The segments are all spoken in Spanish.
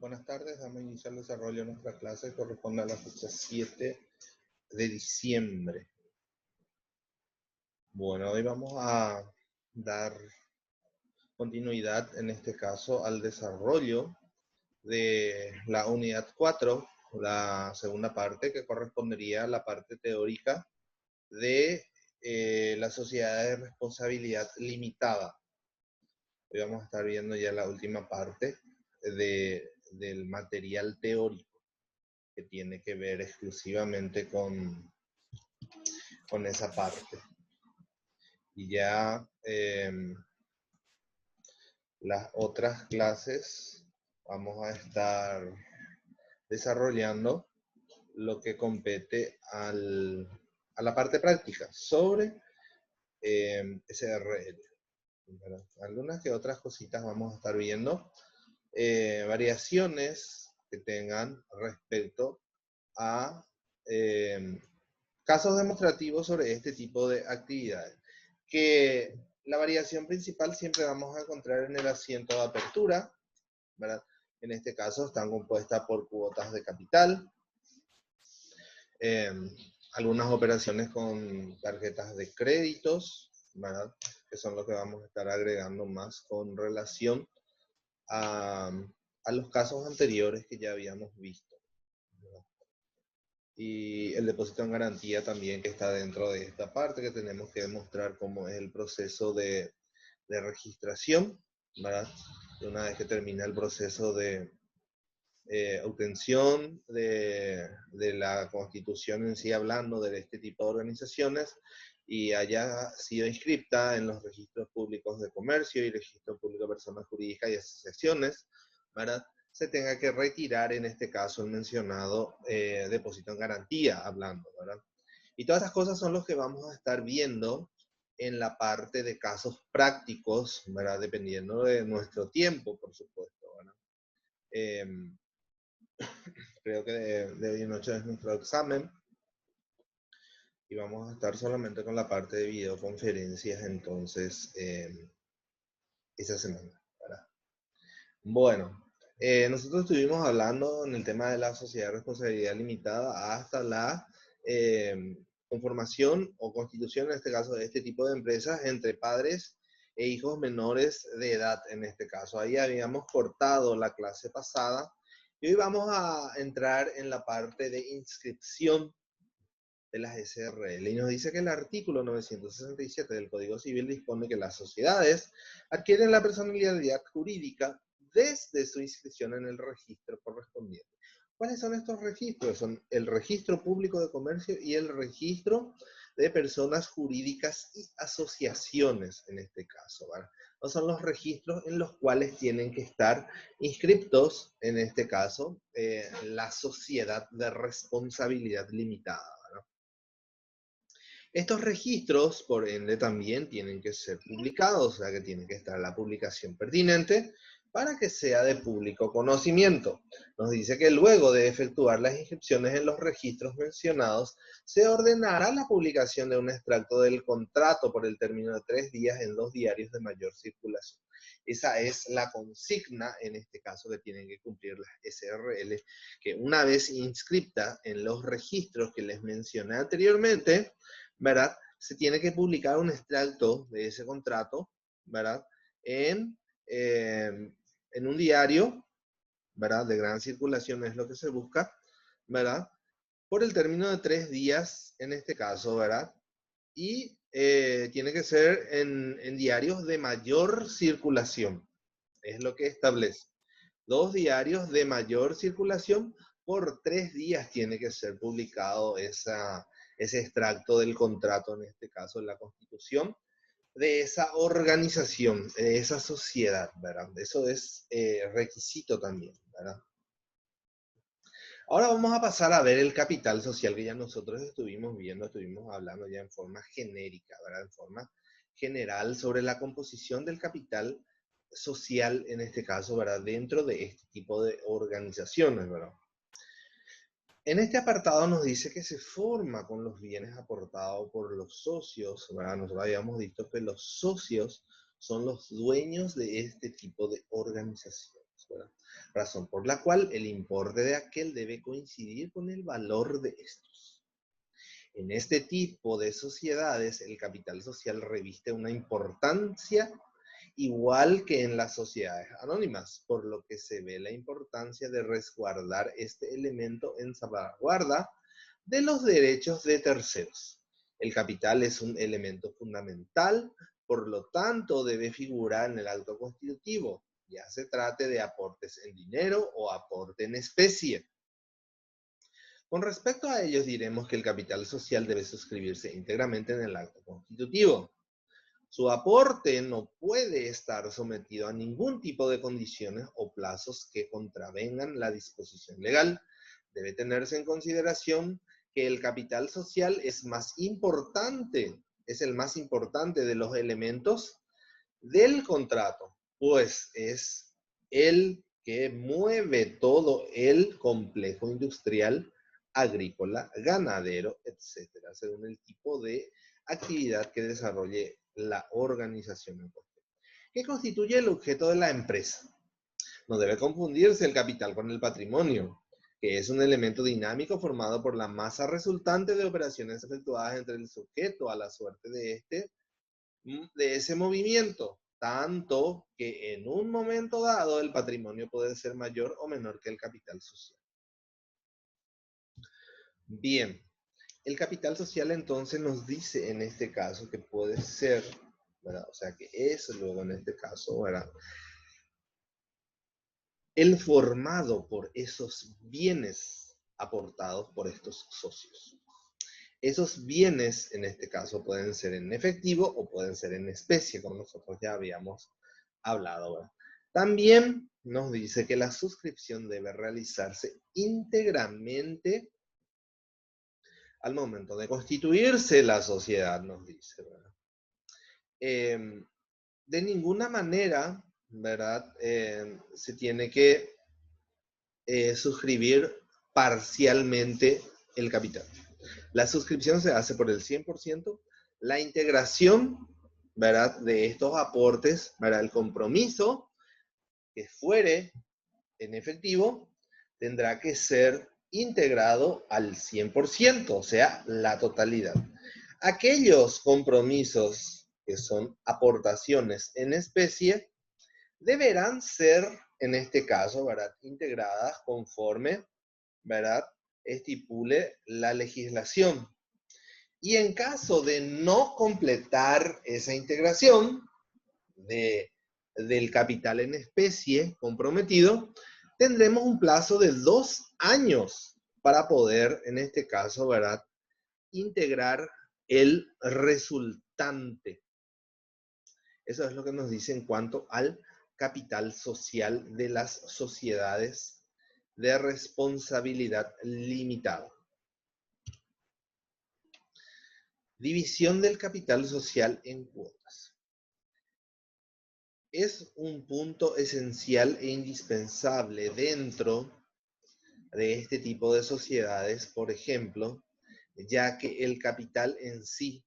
Buenas tardes, damos inicio al desarrollo de nuestra clase que corresponde a la fecha 7 de diciembre. Bueno, hoy vamos a dar continuidad, en este caso, al desarrollo de la unidad 4, la segunda parte, que correspondería a la parte teórica de la sociedad de responsabilidad limitada. Hoy vamos a estar viendo ya la última parte del material teórico, que tiene que ver exclusivamente con esa parte. Y ya las otras clases vamos a estar desarrollando lo que compete a la parte práctica sobre SRL. ¿Verdad? Algunas que otras cositas vamos a estar viendo. Variaciones que tengan respecto a casos demostrativos sobre este tipo de actividades. Que la variación principal siempre vamos a encontrar en el asiento de apertura, ¿verdad? En este caso están compuestas por cuotas de capital, algunas operaciones con tarjetas de créditos, ¿verdad? Que son lo que vamos a estar agregando más con relación a los casos anteriores que ya habíamos visto, ¿verdad? Y el depósito en garantía también, que está dentro de esta parte, que tenemos que demostrar cómo es el proceso de registración, ¿verdad? Y una vez que termina el proceso de obtención de la constitución en sí, hablando de este tipo de organizaciones, y haya sido inscripta en los registros públicos de comercio y registro público de personas jurídicas y asociaciones, ¿verdad? Se tenga que retirar, en este caso, el mencionado depósito en garantía, hablando, ¿verdad? Y todas estas cosas son los que vamos a estar viendo en la parte de casos prácticos, ¿verdad? Dependiendo de nuestro tiempo, por supuesto, ¿verdad? Creo que de hoy en noche es nuestro examen. Y vamos a estar solamente con la parte de videoconferencias, entonces, esa semana, ¿verdad? Bueno, nosotros estuvimos hablando en el tema de la sociedad de responsabilidad limitada hasta la conformación o constitución, en este caso, de este tipo de empresas entre padres e hijos menores de edad, en este caso. Ahí habíamos cortado la clase pasada y hoy vamos a entrar en la parte de inscripción de las SRL. Y nos dice que el artículo 967 del Código Civil dispone que las sociedades adquieren la personalidad jurídica desde su inscripción en el registro correspondiente. ¿Cuáles son estos registros? Son el registro público de comercio y el registro de personas jurídicas y asociaciones, en este caso, ¿vale? No son los registros en los cuales tienen que estar inscriptos, en este caso, la sociedad de responsabilidad limitada. Estos registros, por ende, también tienen que ser publicados, o sea que tiene que estar la publicación pertinente para que sea de público conocimiento. Nos dice que luego de efectuar las inscripciones en los registros mencionados, se ordenará la publicación de un extracto del contrato por el término de 3 días en 2 diarios de mayor circulación. Esa es la consigna, en este caso, que tienen que cumplir las SRL, que una vez inscripta en los registros que les mencioné anteriormente, ¿verdad? Se tiene que publicar un extracto de ese contrato, ¿verdad? En un diario, ¿verdad? De gran circulación es lo que se busca, ¿verdad? Por el término de 3 días, en este caso, ¿verdad? Y tiene que ser en diarios de mayor circulación, es lo que establece. 2 diarios de mayor circulación por 3 días tiene que ser publicado ese extracto del contrato, en este caso, en la Constitución, de esa organización, de esa sociedad, ¿verdad? Eso es requisito también, ¿verdad? Ahora vamos a pasar a ver el capital social que ya nosotros estuvimos viendo, estuvimos hablando ya en forma genérica, ¿verdad? En forma general sobre la composición del capital social, en este caso, ¿verdad? Dentro de este tipo de organizaciones, ¿verdad? En este apartado nos dice que se forma con los bienes aportados por los socios, ¿verdad? Nosotros habíamos visto que los socios son los dueños de este tipo de organizaciones. ¿verdad? Razón por la cual el importe de aquel debe coincidir con el valor de estos. En este tipo de sociedades, el capital social reviste una importancia igual que en las sociedades anónimas, por lo que se ve la importancia de resguardar este elemento en salvaguarda de los derechos de terceros. El capital es un elemento fundamental, por lo tanto debe figurar en el acto constitutivo, ya se trate de aportes en dinero o aporte en especie. Con respecto a ellos diremos que el capital social debe suscribirse íntegramente en el acto constitutivo. Su aporte no puede estar sometido a ningún tipo de condiciones o plazos que contravengan la disposición legal. Debe tenerse en consideración que el capital social es el más importante de los elementos del contrato, pues es el que mueve todo el complejo industrial, agrícola, ganadero, etcétera, según el tipo de actividad que desarrolle la organización en cuestión, que constituye el objeto de la empresa. No debe confundirse el capital con el patrimonio, que es un elemento dinámico formado por la masa resultante de operaciones efectuadas entre el sujeto a la suerte de ese movimiento, tanto que en un momento dado el patrimonio puede ser mayor o menor que el capital social. Bien, el capital social entonces nos dice en este caso que puede ser, ¿verdad? O sea que es luego en este caso, ¿verdad? El formado por esos bienes aportados por estos socios. Esos bienes, en este caso, pueden ser en efectivo o pueden ser en especie, como nosotros ya habíamos hablado, ¿verdad? También nos dice que la suscripción debe realizarse íntegramente al momento de constituirse la sociedad, nos dice, ¿verdad? De ninguna manera, ¿verdad? Se tiene que suscribir parcialmente el capital. La suscripción se hace por el 100%, la integración, ¿verdad?, de estos aportes, ¿verdad?, el compromiso que fuere en efectivo tendrá que ser integrado al 100%, o sea, la totalidad. Aquellos compromisos que son aportaciones en especie deberán ser, en este caso, ¿verdad?, integradas conforme, ¿verdad?, estipule la legislación. Y en caso de no completar esa integración del capital en especie comprometido, tendremos un plazo de 2 años para poder, en este caso, ¿verdad?, integrar el resultante. Eso es lo que nos dice en cuanto al capital social de las sociedades de responsabilidad limitada. División del capital social en cuotas. Es un punto esencial e indispensable dentro de este tipo de sociedades, por ejemplo, ya que el capital en sí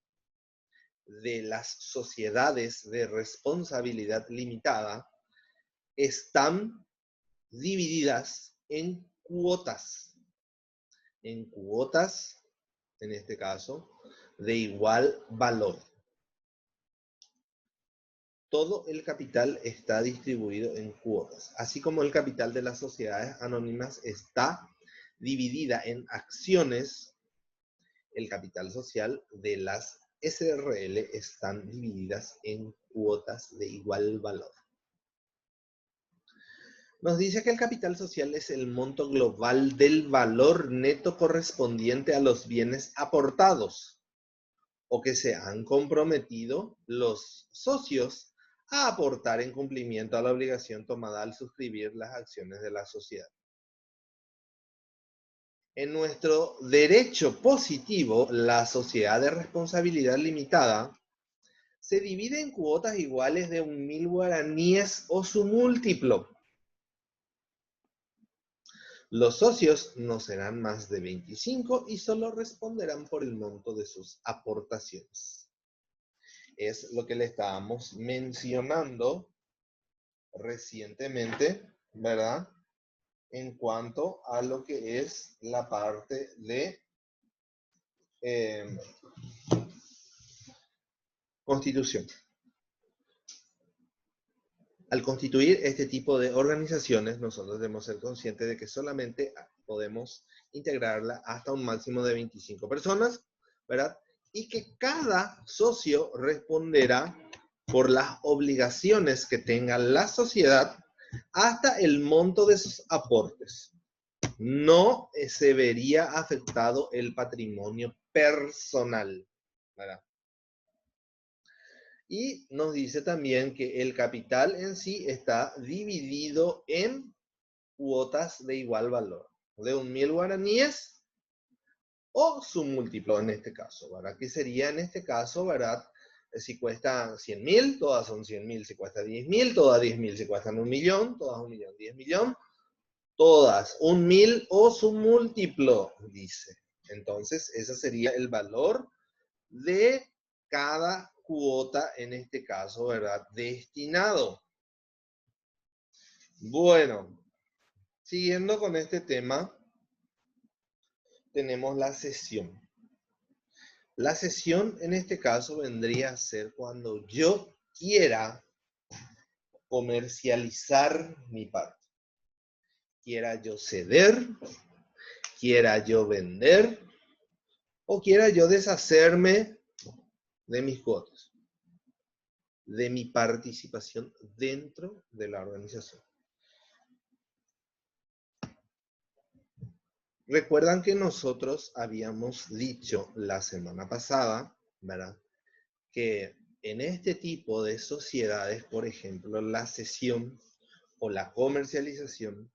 de las sociedades de responsabilidad limitada están divididas en cuotas, en este caso, de igual valor. Todo el capital está distribuido en cuotas, así como el capital de las sociedades anónimas está dividida en acciones. El capital social de las SRL están divididas en cuotas de igual valor. Nos dice que el capital social es el monto global del valor neto correspondiente a los bienes aportados o que se han comprometido los socios a aportar en cumplimiento a la obligación tomada al suscribir las acciones de la sociedad. En nuestro derecho positivo, la sociedad de responsabilidad limitada se divide en cuotas iguales de 1.000 guaraníes o su múltiplo. Los socios no serán más de 25 y solo responderán por el monto de sus aportaciones. Es lo que le estábamos mencionando recientemente, ¿verdad? En cuanto a lo que es la parte de constitución. Al constituir este tipo de organizaciones, nosotros debemos ser conscientes de que solamente podemos integrarla hasta un máximo de 25 personas, ¿verdad? Y que cada socio responderá por las obligaciones que tenga la sociedad hasta el monto de sus aportes. No se vería afectado el patrimonio personal, ¿verdad? Y nos dice también que el capital en sí está dividido en cuotas de igual valor, de 1.000 guaraníes o su múltiplo en este caso, ¿verdad? ¿Qué sería en este caso, verdad? Si cuesta 100.000, todas son 100.000. Si cuesta 10.000, todas 10.000. Si cuestan 1.000.000, todas 1.000.000. 10.000.000, todas 1.000 o su múltiplo, dice. Entonces, ese sería el valor de cada cuota, en este caso, ¿verdad? Destinado. Bueno, siguiendo con este tema, tenemos la cesión. La cesión, en este caso, vendría a ser cuando yo quiera comercializar mi parte. Quiera yo ceder, quiera yo vender, o quiera yo deshacerme de mis cuotas, de mi participación dentro de la organización. Recuerdan que nosotros habíamos dicho la semana pasada, ¿verdad? Que en este tipo de sociedades, por ejemplo, la cesión o la comercialización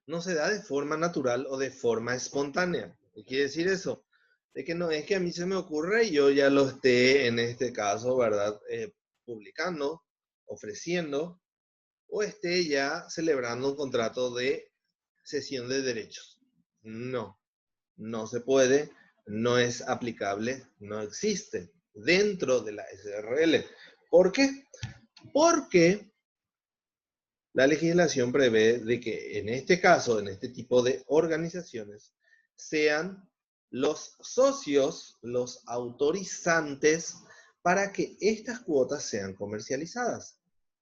no se da de forma natural o de forma espontánea. ¿Qué quiere decir eso? De que no es que a mí se me ocurre y yo ya lo esté, en este caso, ¿verdad? Publicando, ofreciendo, o esté ya celebrando un contrato de cesión de derechos. No, no se puede, no es aplicable, no existe dentro de la SRL. ¿Por qué? Porque la legislación prevé de que en este caso, en este tipo de organizaciones, sean los socios los autorizantes para que estas cuotas sean comercializadas.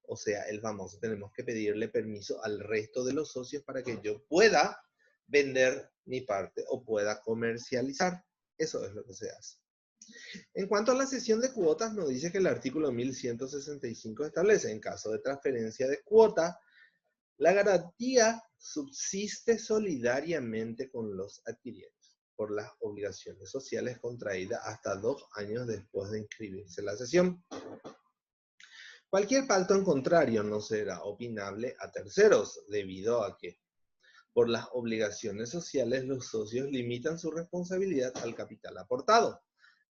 O sea, el famoso, tenemos que pedirle permiso al resto de los socios para que yo pueda vender mi parte o pueda comercializar. Eso es lo que se hace. En cuanto a la cesión de cuotas, nos dice que el artículo 1165 establece, en caso de transferencia de cuota, la garantía subsiste solidariamente con los adquirientes por las obligaciones sociales contraídas hasta 2 años después de inscribirse la cesión. Cualquier pacto en contrario no será opinable a terceros, debido a que por las obligaciones sociales los socios limitan su responsabilidad al capital aportado.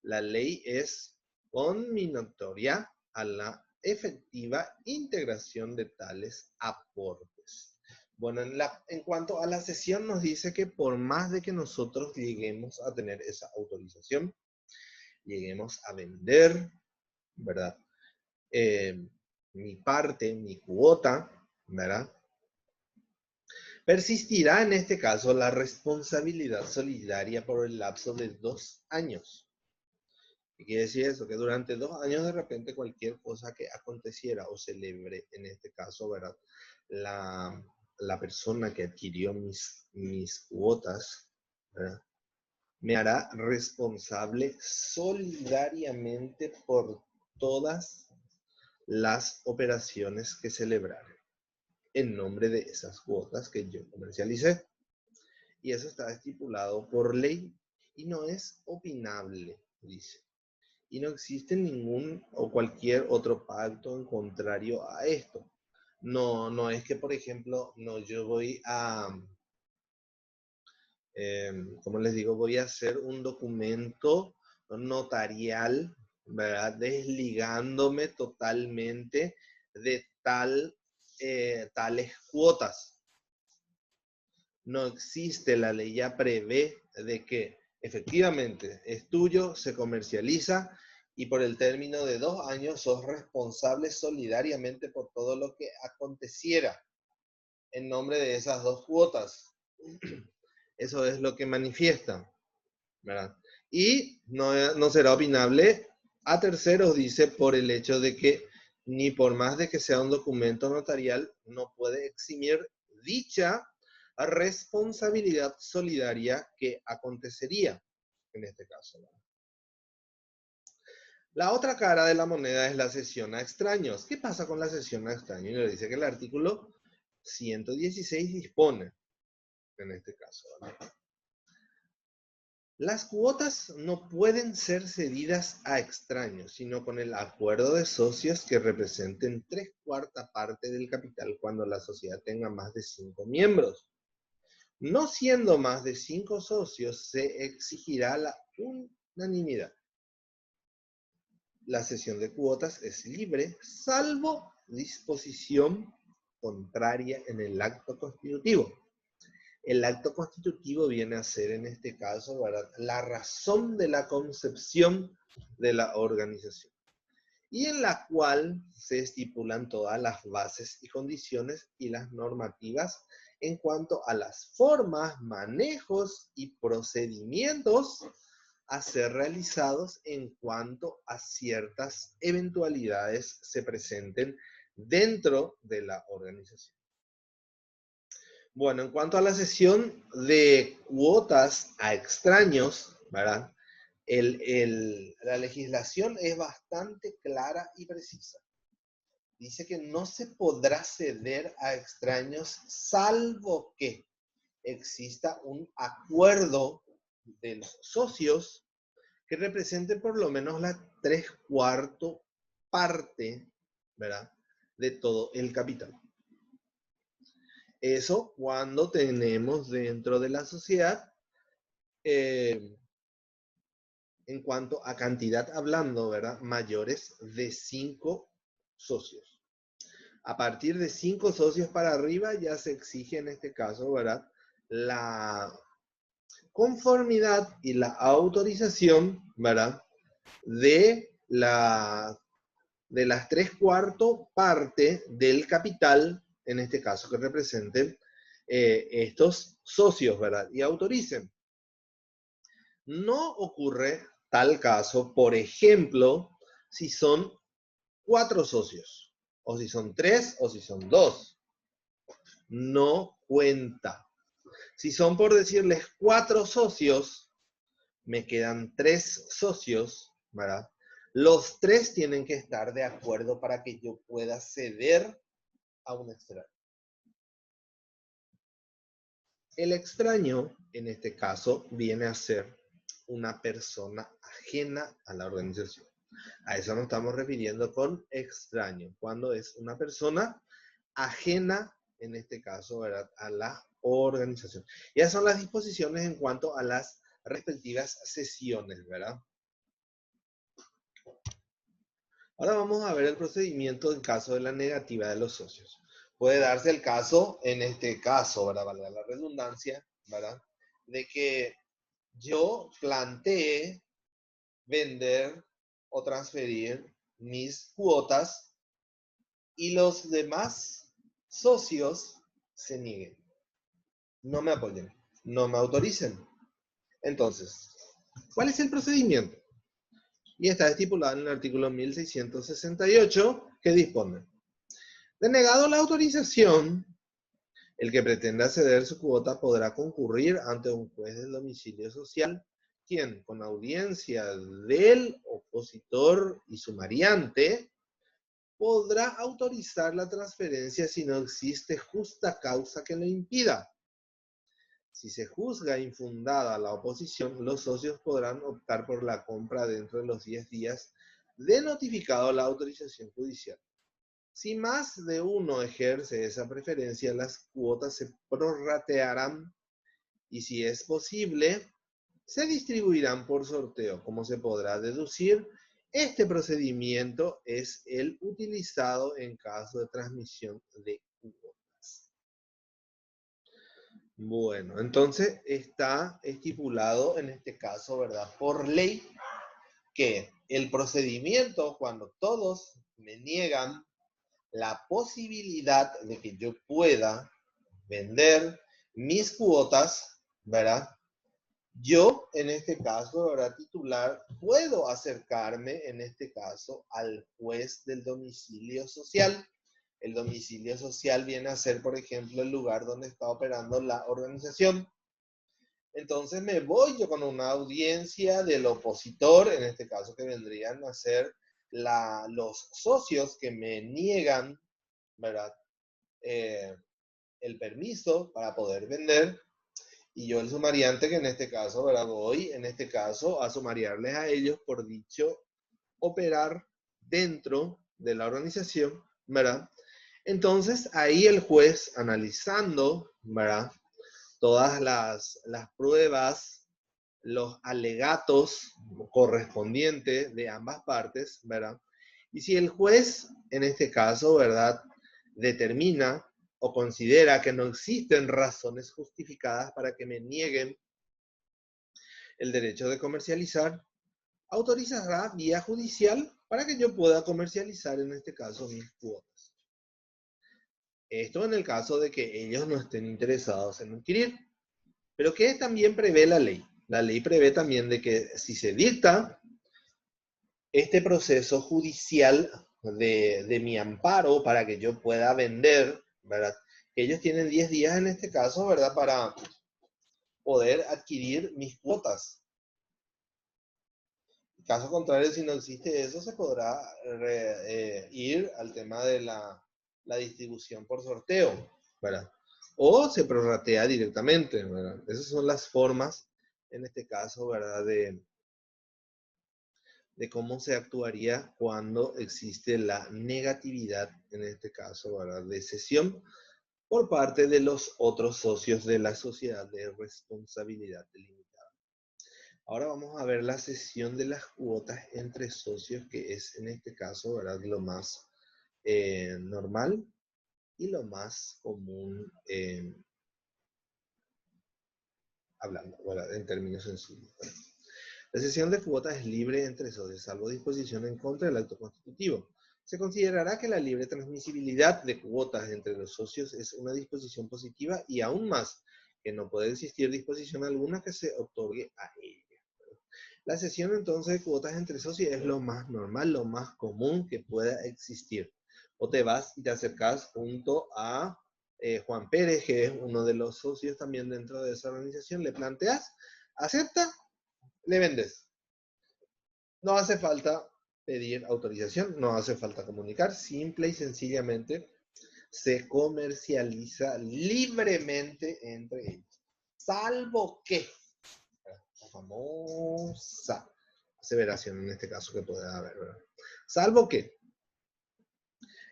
La ley es conminatoria a la efectiva integración de tales aportes. Bueno, en cuanto a la cesión nos dice que por más de que nosotros lleguemos a tener esa autorización, lleguemos a vender, ¿verdad? Mi parte, mi cuota, ¿verdad? Persistirá en este caso la responsabilidad solidaria por el lapso de 2 años. ¿Qué quiere decir eso? Que durante 2 años de repente cualquier cosa que aconteciera o celebre, en este caso, ¿verdad? La persona que adquirió mis cuotas, ¿verdad? Me hará responsable solidariamente por todas las operaciones que celebraré en nombre de esas cuotas que yo comercialicé. Y eso está estipulado por ley y no es opinable, dice. Y no existe ningún o cualquier otro pacto en contrario a esto. No, no es que, por ejemplo, no, yo voy a, como les digo, voy a hacer un documento notarial, ¿verdad? Desligándome totalmente de tales cuotas. No existe, la ley ya prevé de que efectivamente es tuyo, se comercializa y por el término de 2 años sos responsable solidariamente por todo lo que aconteciera. en nombre de esas dos cuotas. Eso es lo que manifiesta, ¿verdad? Y no será opinable a terceros, dice, por el hecho de que ni por más de que sea un documento notarial, no puede eximir dicha responsabilidad solidaria que acontecería en este caso, ¿verdad? La otra cara de la moneda es la cesión a extraños. ¿Qué pasa con la cesión a extraños? Y le dice que el artículo 116 dispone, en este caso, ¿verdad? Las cuotas no pueden ser cedidas a extraños, sino con el acuerdo de socios que representen 3/4 parte del capital cuando la sociedad tenga más de 5 miembros. No siendo más de 5 socios, se exigirá la unanimidad. La cesión de cuotas es libre, salvo disposición contraria en el acto constitutivo. El acto constitutivo viene a ser, en este caso, ¿verdad?, la razón de la concepción de la organización, y en la cual se estipulan todas las bases y condiciones y las normativas en cuanto a las formas, manejos y procedimientos a ser realizados en cuanto a ciertas eventualidades se presenten dentro de la organización. Bueno, en cuanto a la cesión de cuotas a extraños, ¿verdad? La legislación es bastante clara y precisa. Dice que no se podrá ceder a extraños salvo que exista un acuerdo de los socios que represente por lo menos la 3/4 parte, ¿verdad?, de todo el capital. Eso cuando tenemos dentro de la sociedad, en cuanto a cantidad hablando, ¿verdad?, mayores de 5 socios. A partir de 5 socios para arriba ya se exige en este caso, ¿verdad?, la conformidad y la autorización, ¿verdad?, de las 3/4 parte del capital, en este caso que representen estos socios, ¿verdad?, y autoricen. No ocurre tal caso, por ejemplo, si son 4 socios, o si son 3, o si son 2. No cuenta. Si son, por decirles, 4 socios, me quedan 3 socios, ¿verdad? Los 3 tienen que estar de acuerdo para que yo pueda ceder a un extraño. El extraño, en este caso, viene a ser una persona ajena a la organización. A eso nos estamos refiriendo con extraño, cuando es una persona ajena, en este caso, ¿verdad?, a la organización. Y esas son las disposiciones en cuanto a las respectivas sesiones, ¿verdad? Ahora vamos a ver el procedimiento en caso de la negativa de los socios. Puede darse el caso, en este caso, ¿verdad?, valga la redundancia, ¿verdad?, de que yo plantee vender o transferir mis cuotas y los demás socios se nieguen, no me apoyen, no me autoricen. Entonces, ¿cuál es el procedimiento? Y está estipulado en el artículo 1668, que dispone: denegado la autorización, el que pretenda ceder su cuota podrá concurrir ante un juez del domicilio social, quien, con audiencia del opositor y sumariante, podrá autorizar la transferencia si no existe justa causa que lo impida. Si se juzga infundada la oposición, los socios podrán optar por la compra dentro de los 10 días de notificado la autorización judicial. Si más de uno ejerce esa preferencia, las cuotas se prorratearán y, si es posible, se distribuirán por sorteo. Como se podrá deducir, este procedimiento es el utilizado en caso de transmisión de cuotas. Bueno, entonces está estipulado en este caso, ¿verdad?, por ley, que el procedimiento, cuando todos me niegan la posibilidad de que yo pueda vender mis cuotas, ¿verdad? Yo, en este caso, ¿verdad? Titular, puedo acercarme, en este caso, al juez del domicilio social. El domicilio social viene a ser, por ejemplo, el lugar donde está operando la organización. Entonces me voy yo con una audiencia del opositor, en este caso que vendrían a ser los socios que me niegan, ¿verdad? El permiso para poder vender, y yo el sumariante que en este caso, ¿verdad? Voy en este caso a sumariarles a ellos por dicho operar dentro de la organización, ¿verdad? Entonces ahí el juez analizando, ¿verdad? Todas las pruebas, los alegatos correspondientes de ambas partes, ¿verdad? Y si el juez, en este caso, ¿verdad?, determina o considera que no existen razones justificadas para que me nieguen el derecho de comercializar, autorizará vía judicial para que yo pueda comercializar, en este caso, mis cuotas. Esto en el caso de que ellos no estén interesados en adquirir. Pero ¿qué también prevé la ley? La ley prevé también de que si se dicta este proceso judicial de mi amparo para que yo pueda vender, ¿verdad? Ellos tienen 10 días en este caso, ¿verdad? Para poder adquirir mis cuotas. En caso contrario, si no existe eso, se podrá ir al tema de la distribución por sorteo, ¿verdad? O se prorratea directamente, ¿verdad? Esas son las formas, en este caso, ¿verdad? De cómo se actuaría cuando existe la negatividad, en este caso, ¿verdad?, de cesión por parte de los otros socios de la sociedad de responsabilidad limitada. Ahora vamos a ver la cesión de las cuotas entre socios, que es en este caso, ¿verdad?, lo más normal y lo más común hablando, ¿verdad?, en términos sencillos. La cesión de cuotas es libre entre socios, salvo disposición en contra del acto constitutivo. Se considerará que la libre transmisibilidad de cuotas entre los socios es una disposición positiva y aún más, que no puede existir disposición alguna que se otorgue a ella. La cesión entonces de cuotas entre socios es lo más normal, lo más común que pueda existir. O te vas y te acercas junto a Juan Pérez, que es uno de los socios también dentro de esa organización, le planteas, acepta, le vendes. No hace falta pedir autorización, no hace falta comunicar, simple y sencillamente se comercializa libremente entre ellos. Salvo que, la famosa aseveración en este caso que puede haber, ¿verdad? Salvo que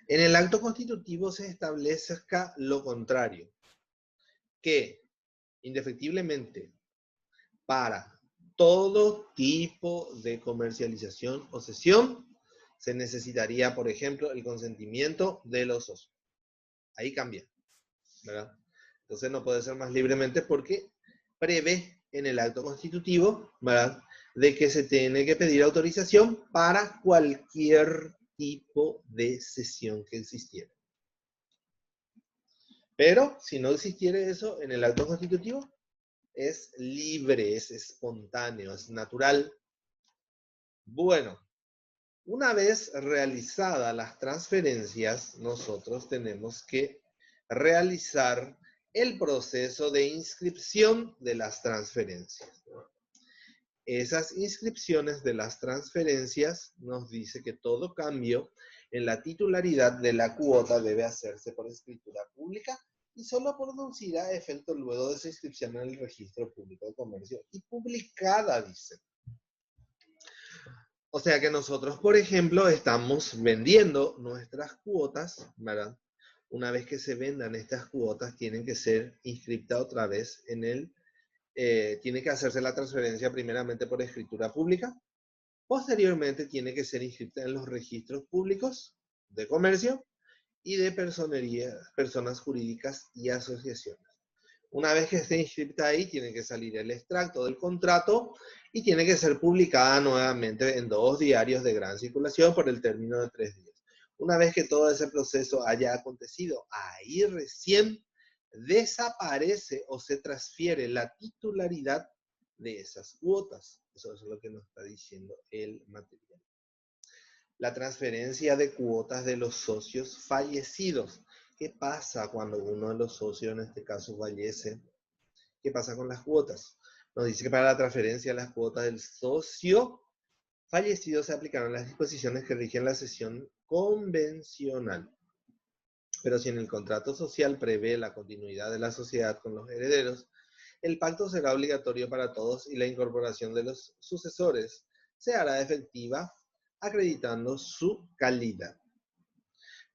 en el acto constitutivo se establezca lo contrario, que indefectiblemente para todo tipo de comercialización o cesión se necesitaría, por ejemplo, el consentimiento de los socios. Ahí cambia, ¿verdad? Entonces no puede ser más libremente porque prevé en el acto constitutivo, ¿verdad?, de que se tiene que pedir autorización para cualquier tipo de cesión que existiera. Pero si no existiera eso en el acto constitutivo, es libre, es espontáneo, es natural. Bueno, una vez realizadas las transferencias, nosotros tenemos que realizar el proceso de inscripción de las transferencias. Esas inscripciones de las transferencias nos dice que todo cambio en la titularidad de la cuota debe hacerse por escritura pública y solo producirá efecto luego de su inscripción en el registro público de comercio y publicada, dice. O sea que nosotros, por ejemplo, estamos vendiendo nuestras cuotas, ¿verdad? Una vez que se vendan estas cuotas, tienen que ser inscritas otra vez en el, tiene que hacerse la transferencia primeramente por escritura pública, posteriormente tiene que ser inscrita en los registros públicos de comercio y de personería, personas jurídicas y asociaciones. Una vez que esté inscrita ahí, tiene que salir el extracto del contrato y tiene que ser publicada nuevamente en 2 diarios de gran circulación por el término de 3 días. Una vez que todo ese proceso haya acontecido, ahí recién desaparece o se transfiere la titularidad de esas cuotas. Eso es lo que nos está diciendo el material. La transferencia de cuotas de los socios fallecidos. ¿Qué pasa cuando uno de los socios, en este caso, fallece? ¿Qué pasa con las cuotas? Nos dice que para la transferencia de las cuotas del socio fallecido se aplicarán las disposiciones que rigen la cesión convencional. Pero si en el contrato social prevé la continuidad de la sociedad con los herederos, el pacto será obligatorio para todos y la incorporación de los sucesores se hará efectiva acreditando su calidad.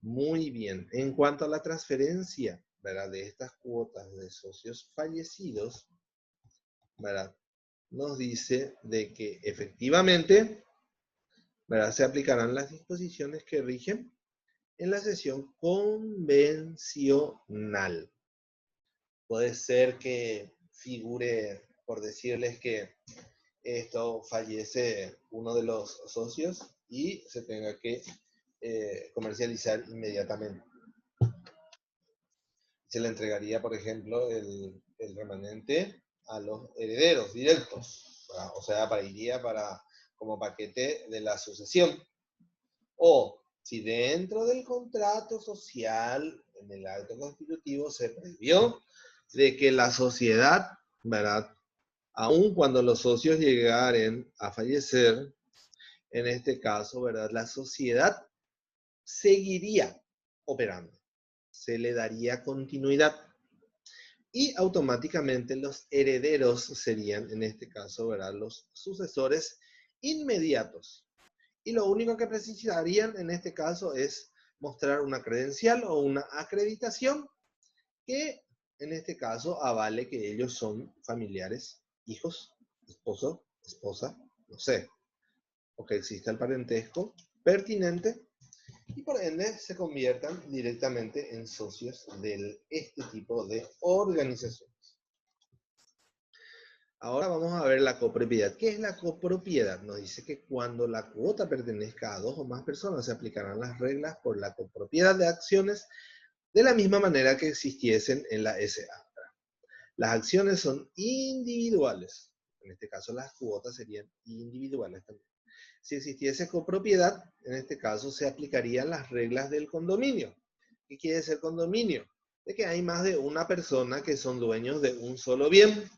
Muy bien. En cuanto a la transferencia, ¿verdad?, de estas cuotas de socios fallecidos, ¿verdad?, nos dice de que efectivamente, ¿verdad?, se aplicarán las disposiciones que rigen en la cesión convencional. Puede ser que figure, por decirles que esto fallece uno de los socios y se tenga que comercializar inmediatamente. Se le entregaría, por ejemplo, el remanente a los herederos directos, ¿verdad? O sea, iría como paquete de la sucesión. O si dentro del contrato social, en el acto constitutivo, se previó de que la sociedad, ¿verdad?, aun cuando los socios llegaren a fallecer, en este caso, ¿verdad?, la sociedad seguiría operando, se le daría continuidad y automáticamente los herederos serían, en este caso, ¿verdad?, los sucesores inmediatos. Y lo único que precisarían en este caso es mostrar una credencial o una acreditación que en este caso avale que ellos son familiares, hijos, esposo, esposa, no sé, o que exista el parentesco pertinente y por ende se conviertan directamente en socios de este tipo de organizaciones. Ahora vamos a ver la copropiedad. ¿Qué es la copropiedad? Nos dice que cuando la cuota pertenezca a dos o más personas se aplicarán las reglas por la copropiedad de acciones de la misma manera que existiesen en la SA. Las acciones son individuales. En este caso las cuotas serían individuales también. Si existiese copropiedad, en este caso se aplicarían las reglas del condominio. ¿Qué quiere decir condominio? De que hay más de una persona que son dueños de un solo bien.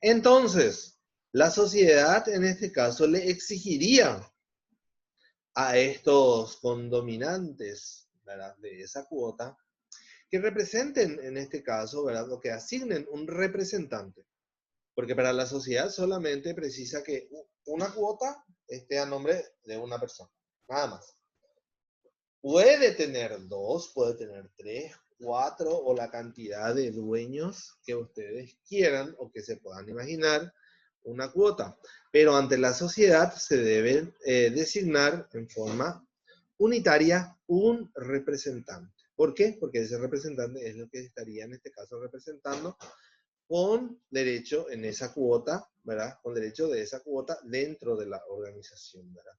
Entonces, la sociedad en este caso le exigiría a estos condominantes, ¿verdad?, de esa cuota, que representen en este caso, ¿verdad?, o que asignen un representante. Porque para la sociedad solamente precisa que una cuota esté a nombre de una persona, nada más. Puede tener dos, puede tener tres, cuatro o la cantidad de dueños que ustedes quieran o que se puedan imaginar una cuota. Pero ante la sociedad se debe designar en forma unitaria un representante. ¿Por qué? Porque ese representante es lo que estaría en este caso representando con derecho en esa cuota, ¿verdad? Con derecho de esa cuota dentro de la organización, ¿verdad?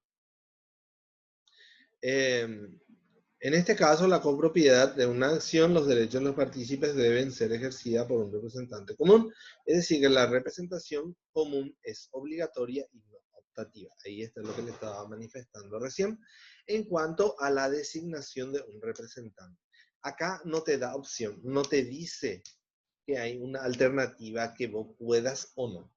En este caso, la copropiedad de una acción, los derechos de los partícipes deben ser ejercida por un representante común, es decir, que la representación común es obligatoria y no optativa. Ahí está lo que le estaba manifestando recién en cuanto a la designación de un representante. Acá no te da opción, no te dice que hay una alternativa que vos puedas o no.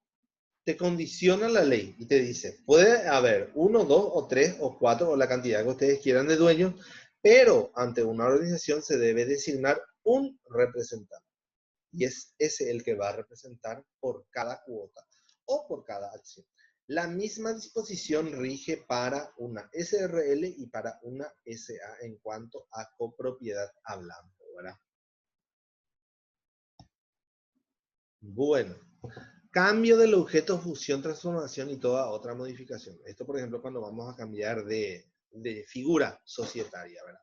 Te condiciona la ley y te dice, puede haber uno, dos o tres o cuatro o la cantidad que ustedes quieran de dueños, pero ante una organización se debe designar un representante. Y es ese el que va a representar por cada cuota o por cada acción. La misma disposición rige para una SRL y para una SA en cuanto a copropiedad hablando, ¿verdad? Bueno. Cambio del objeto, fusión, transformación y toda otra modificación. Esto, por ejemplo, cuando vamos a cambiar de figura societaria, ¿verdad?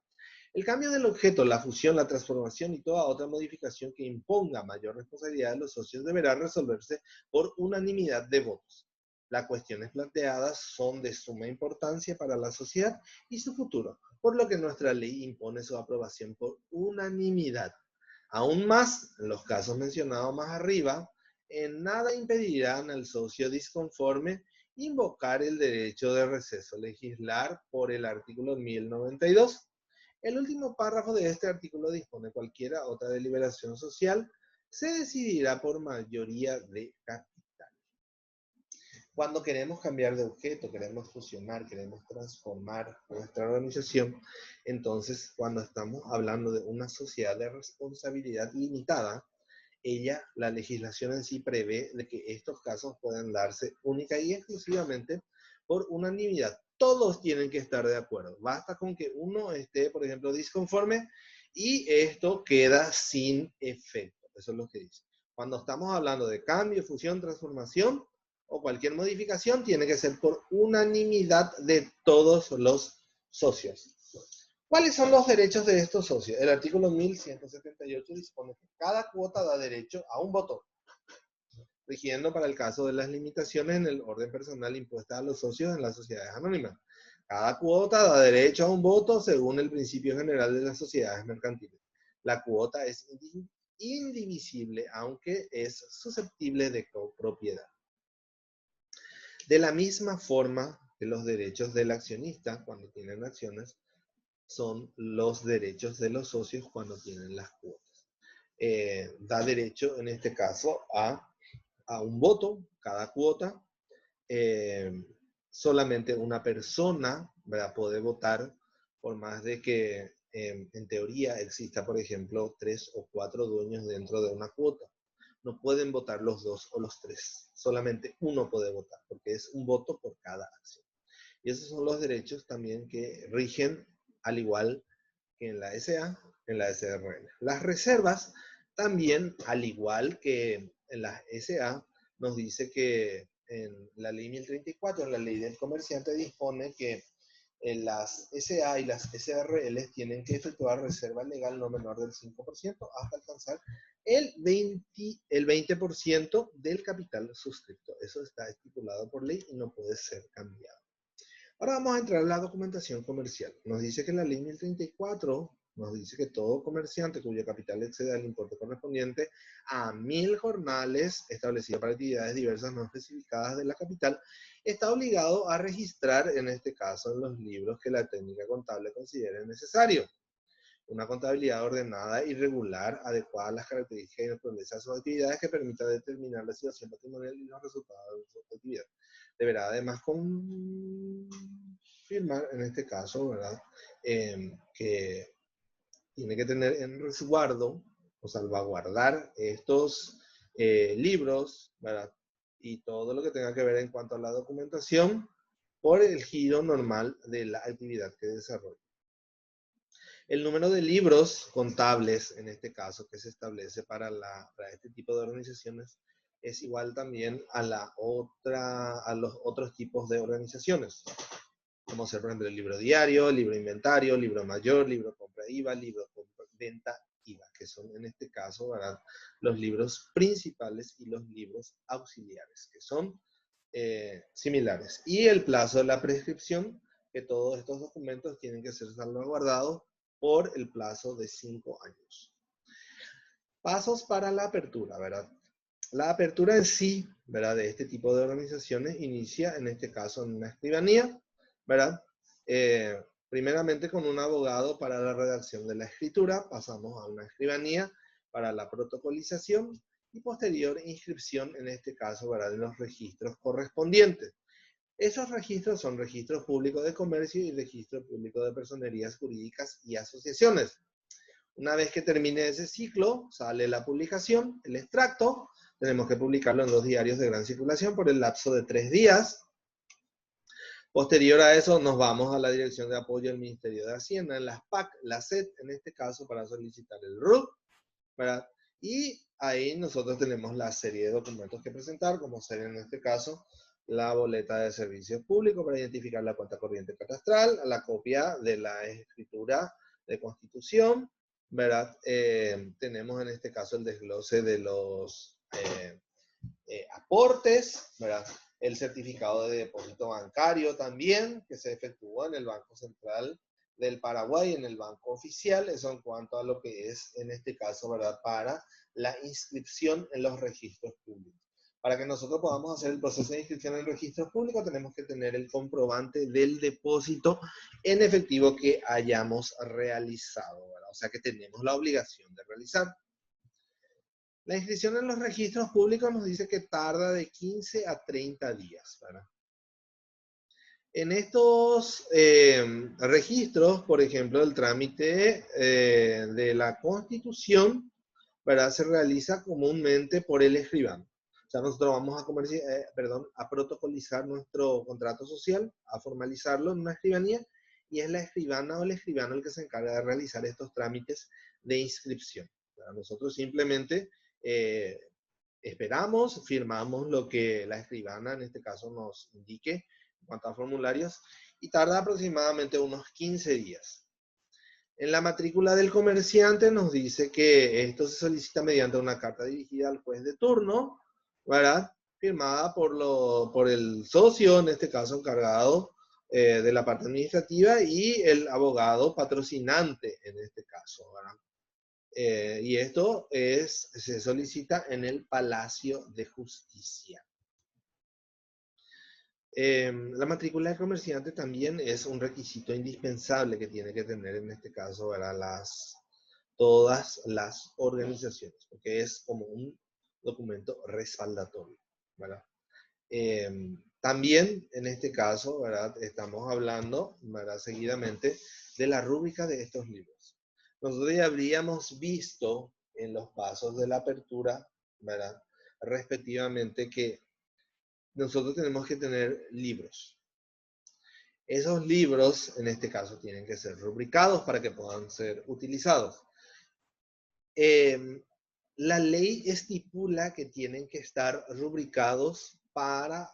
El cambio del objeto, la fusión, la transformación y toda otra modificación que imponga mayor responsabilidad de los socios deberá resolverse por unanimidad de votos. Las cuestiones planteadas son de suma importancia para la sociedad y su futuro, por lo que nuestra ley impone su aprobación por unanimidad. Aún más, en los casos mencionados más arriba, en nada impedirán al socio disconforme invocar el derecho de receso legislar por el artículo 1092. El último párrafo de este artículo dispone: cualquiera otra deliberación social se decidirá por mayoría de capital. Cuando queremos cambiar de objeto, queremos fusionar, queremos transformar nuestra organización, entonces cuando estamos hablando de una sociedad de responsabilidad limitada, la legislación en sí prevé de que estos casos puedan darse única y exclusivamente por unanimidad. Todos tienen que estar de acuerdo. Basta con que uno esté, por ejemplo, disconforme y esto queda sin efecto. Eso es lo que dice. Cuando estamos hablando de cambio, fusión, transformación o cualquier modificación, tiene que ser por unanimidad de todos los socios. ¿Cuáles son los derechos de estos socios? El artículo 1178 dispone que cada cuota da derecho a un voto, rigiendo para el caso de las limitaciones en el orden personal impuestas a los socios en las sociedades anónimas. Cada cuota da derecho a un voto según el principio general de las sociedades mercantiles. La cuota es indivisible, aunque es susceptible de copropiedad. De la misma forma que los derechos del accionista cuando tienen acciones son los derechos de los socios cuando tienen las cuotas. Da derecho en este caso a un voto, cada cuota. Solamente una persona, ¿verdad?, puede votar, por más de que en teoría exista, por ejemplo, 3 o 4 dueños dentro de una cuota. No pueden votar los 2 o los 3. Solamente uno puede votar, porque es un voto por cada acción. Y esos son los derechos también que rigen, al igual que en la SA, en la SRL. Las reservas también, al igual que en la SA, nos dice que en la ley 1034, en la ley del comerciante, dispone que en las SA y las SRL tienen que efectuar reserva legal no menor del 5% hasta alcanzar el 20% del capital suscripto. Eso está estipulado por ley y no puede ser cambiado. Ahora vamos a entrar a la documentación comercial. Nos dice que la ley 1034 nos dice que todo comerciante cuyo capital exceda el importe correspondiente a 1000 jornales establecidos para actividades diversas no especificadas de la capital está obligado a registrar, en este caso, en los libros que la técnica contable considere necesario. Una contabilidad ordenada y regular, adecuada a las características y naturaleza de sus actividades, que permita determinar la situación patrimonial y los resultados de su actividad. Deberá además confirmar, en este caso, ¿verdad?, que tiene que tener en resguardo o salvaguardar estos libros, ¿verdad?, y todo lo que tenga que ver en cuanto a la documentación por el giro normal de la actividad que desarrolla. El número de libros contables, en este caso, que se establece para este tipo de organizaciones, es igual también a los otros tipos de organizaciones, como ser, por ejemplo, el libro diario, el libro inventario, libro mayor, libro compra IVA, libro venta IVA, que son en este caso, ¿verdad?, los libros principales y los libros auxiliares, que son similares. Y el plazo de la prescripción, que todos estos documentos tienen que ser salvaguardados por el plazo de 5 años. Pasos para la apertura, ¿verdad? La apertura en sí, ¿verdad?, de este tipo de organizaciones inicia, en este caso, en una escribanía, ¿verdad? Primeramente con un abogado para la redacción de la escritura, pasamos a una escribanía para la protocolización y posterior inscripción, en este caso, ¿verdad?, en los registros correspondientes. Esos registros son registros públicos de comercio y registro público de personerías jurídicas y asociaciones. Una vez que termine ese ciclo, sale la publicación, el extracto. Tenemos que publicarlo en los diarios de gran circulación por el lapso de 3 días. Posterior a eso, nos vamos a la Dirección de Apoyo del Ministerio de Hacienda, en las PAC, la SED, en este caso, para solicitar el RUT, ¿verdad? Y ahí nosotros tenemos la serie de documentos que presentar, como ser, en este caso, la boleta de servicios públicos para identificar la cuenta corriente catastral, la copia de la escritura de constitución, ¿verdad? Tenemos en este caso el desglose de los aportes, ¿verdad? El certificado de depósito bancario también, que se efectuó en el Banco Central del Paraguay en el Banco Oficial. Eso en cuanto a lo que es, en este caso, ¿verdad?, para la inscripción en los registros públicos. Para que nosotros podamos hacer el proceso de inscripción en registros públicos, tenemos que tener el comprobante del depósito en efectivo que hayamos realizado, ¿verdad? O sea que tenemos la obligación de realizar. La inscripción en los registros públicos nos dice que tarda de 15 a 30 días, ¿verdad? En estos registros, por ejemplo, el trámite de la Constitución, ¿verdad?, se realiza comúnmente por el escribano. O sea, nosotros vamos a protocolizar nuestro contrato social, a formalizarlo en una escribanía, y es la escribana o el escribano el que se encarga de realizar estos trámites de inscripción. ¿Verdad? Nosotros simplemente esperamos, firmamos lo que la escribana en este caso nos indique en cuanto a formularios, y tarda aproximadamente unos 15 días. En la matrícula del comerciante nos dice que esto se solicita mediante una carta dirigida al juez de turno, ¿verdad?, firmada por el socio, en este caso encargado de la parte administrativa, y el abogado patrocinante, en este caso, ¿verdad? Y esto se solicita en el Palacio de Justicia. La matrícula del comerciante también es un requisito indispensable que tiene que tener en este caso, ¿verdad?, todas las organizaciones, porque es como un documento respaldatorio, ¿verdad? También en este caso, ¿verdad?, estamos hablando, ¿verdad?, seguidamente de la rúbrica de estos libros. Nosotros ya habríamos visto en los pasos de la apertura, ¿verdad?, respectivamente, que nosotros tenemos que tener libros. Esos libros, en este caso, tienen que ser rubricados para que puedan ser utilizados. La ley estipula que tienen que estar rubricados para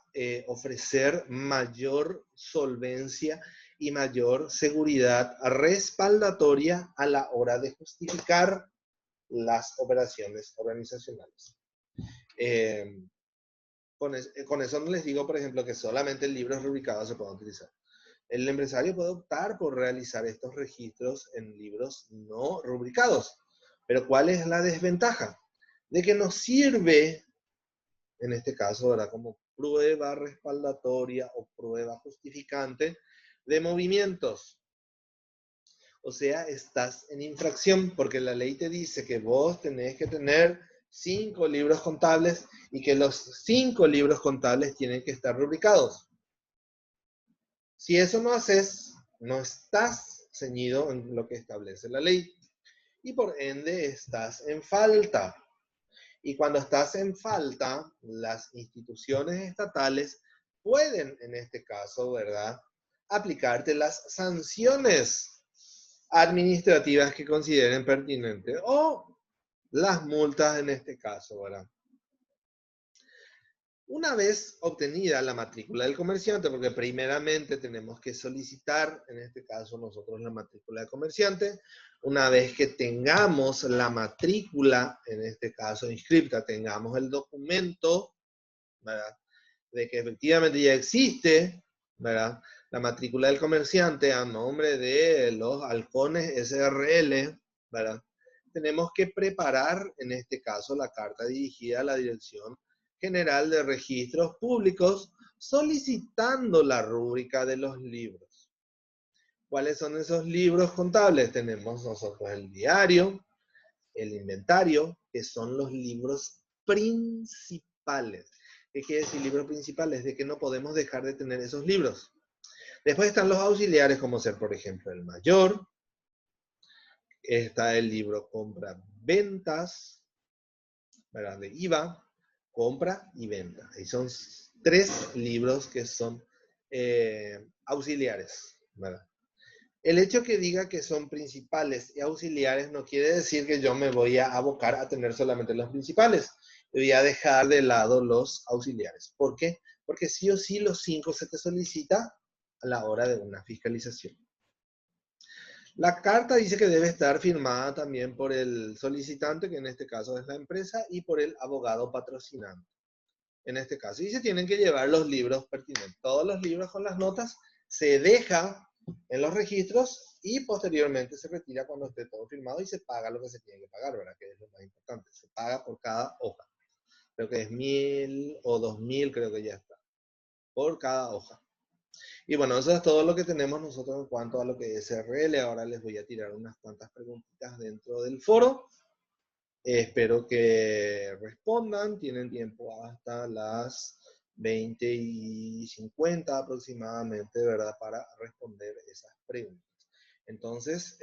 ofrecer mayor solvencia y mayor seguridad respaldatoria a la hora de justificar las operaciones organizacionales. Con eso no les digo, por ejemplo, que solamente libros rubricados se puedan utilizar. El empresario puede optar por realizar estos registros en libros no rubricados. Pero ¿cuál es la desventaja? De que nos sirve, en este caso, ¿verdad?, como prueba respaldatoria o prueba justificante de movimientos. O sea, estás en infracción porque la ley te dice que vos tenés que tener 5 libros contables y que los 5 libros contables tienen que estar rubricados. Si eso no haces, no estás ceñido en lo que establece la ley y por ende estás en falta. Y cuando estás en falta, las instituciones estatales pueden, en este caso, ¿verdad?, aplicarte las sanciones administrativas que consideren pertinentes o las multas en este caso, ¿verdad? Una vez obtenida la matrícula del comerciante, porque primeramente tenemos que solicitar, en este caso nosotros, la matrícula del comerciante, una vez que tengamos la matrícula, en este caso inscripta, tengamos el documento, ¿verdad?, de que efectivamente ya existe, ¿verdad?, la matrícula del comerciante a nombre de los Halcones SRL, ¿verdad?, tenemos que preparar, en este caso, la carta dirigida a la Dirección General de Registros Públicos solicitando la rúbrica de los libros. ¿Cuáles son esos libros contables? Tenemos nosotros el diario, el inventario, que son los libros principales. ¿Qué quiere decir libros principales? De que no podemos dejar de tener esos libros. Después están los auxiliares, como ser, por ejemplo, el mayor. Está el libro compra-ventas, ¿verdad?, de IVA, compra y venta. Y son 3 libros que son auxiliares, ¿verdad? El hecho que diga que son principales y auxiliares no quiere decir que yo me voy a abocar a tener solamente los principales. Voy a dejar de lado los auxiliares. ¿Por qué? Porque sí o sí los 5 se te solicita a la hora de una fiscalización. La carta dice que debe estar firmada también por el solicitante, que en este caso es la empresa, y por el abogado patrocinante, en este caso. Y se tienen que llevar los libros pertinentes. Todos los libros con las notas se dejan en los registros y posteriormente se retira cuando esté todo firmado y se paga lo que se tiene que pagar, ¿verdad? Que es lo más importante. Se paga por cada hoja. Creo que es 1.000 o 2.000, creo que ya está, por cada hoja. Y bueno, eso es todo lo que tenemos nosotros en cuanto a lo que es SRL. Ahora les voy a tirar unas cuantas preguntitas dentro del foro. Espero que respondan. Tienen tiempo hasta las 20:50 aproximadamente, ¿verdad? Para responder esas preguntas. Entonces,